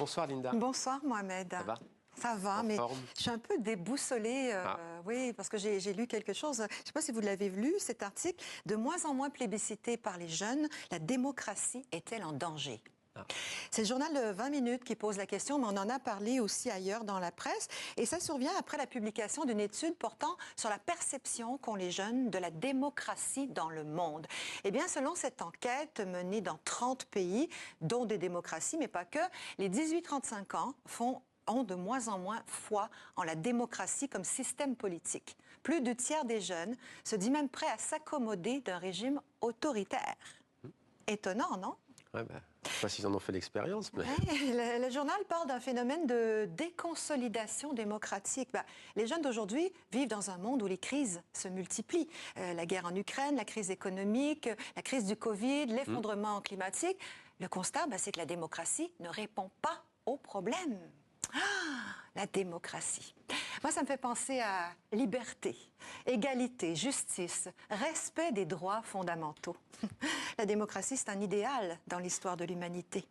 Bonsoir Linda. Bonsoir Mohamed. Ça va? Ça va, En mais forme? je suis un peu déboussolée. Oui, parce que j'ai lu quelque chose. Je ne sais pas si vous l'avez lu, cet article. De moins en moins plébiscité par les jeunes, la démocratie est-elle en danger? C'est le journal de 20 minutes qui pose la question, mais on en a parlé aussi ailleurs dans la presse. Et ça survient après la publication d'une étude portant sur la perception qu'ont les jeunes de la démocratie dans le monde. Eh bien, selon cette enquête menée dans 30 pays, dont des démocraties, mais pas que, les 18-35 ans ont de moins en moins foi en la démocratie comme système politique. Plus du tiers des jeunes se dit même prêt à s'accommoder d'un régime autoritaire. Étonnant, non? Ouais, je ne sais pas s'ils en ont fait l'expérience, mais... Ouais, le journal parle d'un phénomène de déconsolidation démocratique. Les jeunes d'aujourd'hui vivent dans un monde où les crises se multiplient. La guerre en Ukraine, la crise économique, la crise du Covid, l'effondrement climatique. Le constat, c'est que la démocratie ne répond pas aux problèmes. La démocratie. Moi, ça me fait penser à liberté, égalité, justice, respect des droits fondamentaux. La démocratie, c'est un idéal dans l'histoire de l'humanité.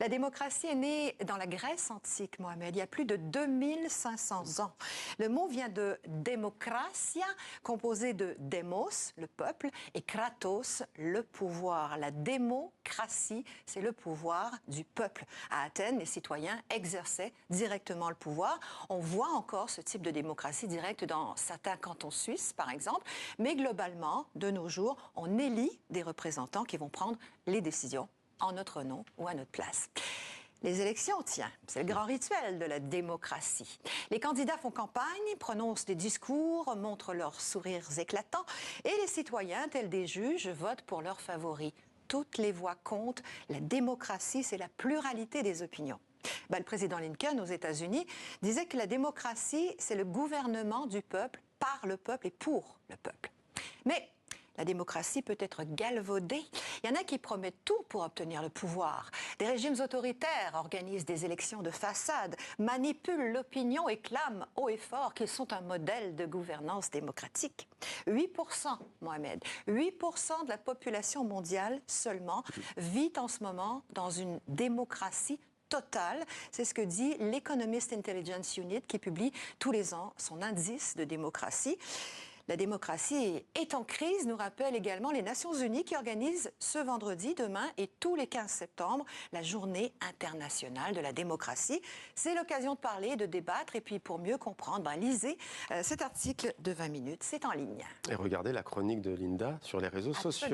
La démocratie est née dans la Grèce antique, Mohamed, il y a plus de 2500 ans. Le mot vient de démocratia, composé de démos, le peuple, et kratos, le pouvoir. La démocratie, c'est le pouvoir du peuple. À Athènes, les citoyens exerçaient directement le pouvoir. On voit encore ce type de démocratie directe dans certains cantons suisses, par exemple. Mais globalement, de nos jours, on élit des représentants qui vont prendre les décisions en notre nom ou à notre place. Les élections, tiens, c'est le grand rituel de la démocratie. Les candidats font campagne, prononcent des discours, montrent leurs sourires éclatants et les citoyens, tels des juges, votent pour leurs favoris. Toutes les voix comptent. La démocratie, c'est la pluralité des opinions. Le président Lincoln, aux États-Unis, disait que la démocratie, c'est le gouvernement du peuple, par le peuple et pour le peuple. Mais la démocratie peut être galvaudée. Il y en a qui promettent tout pour obtenir le pouvoir. Des régimes autoritaires organisent des élections de façade, manipulent l'opinion et clament haut et fort qu'ils sont un modèle de gouvernance démocratique. 8%, Mohamed, 8% de la population mondiale seulement vit en ce moment dans une démocratie totale. C'est ce que dit l'Economist Intelligence Unit qui publie tous les ans son indice de démocratie. La démocratie est en crise, nous rappellent également les Nations Unies qui organisent ce vendredi, demain et tous les 15 septembre, la journée internationale de la démocratie. C'est l'occasion de parler, de débattre et puis pour mieux comprendre, lisez cet article de 20 minutes, c'est en ligne. Et regardez la chronique de Linda sur les réseaux sociaux.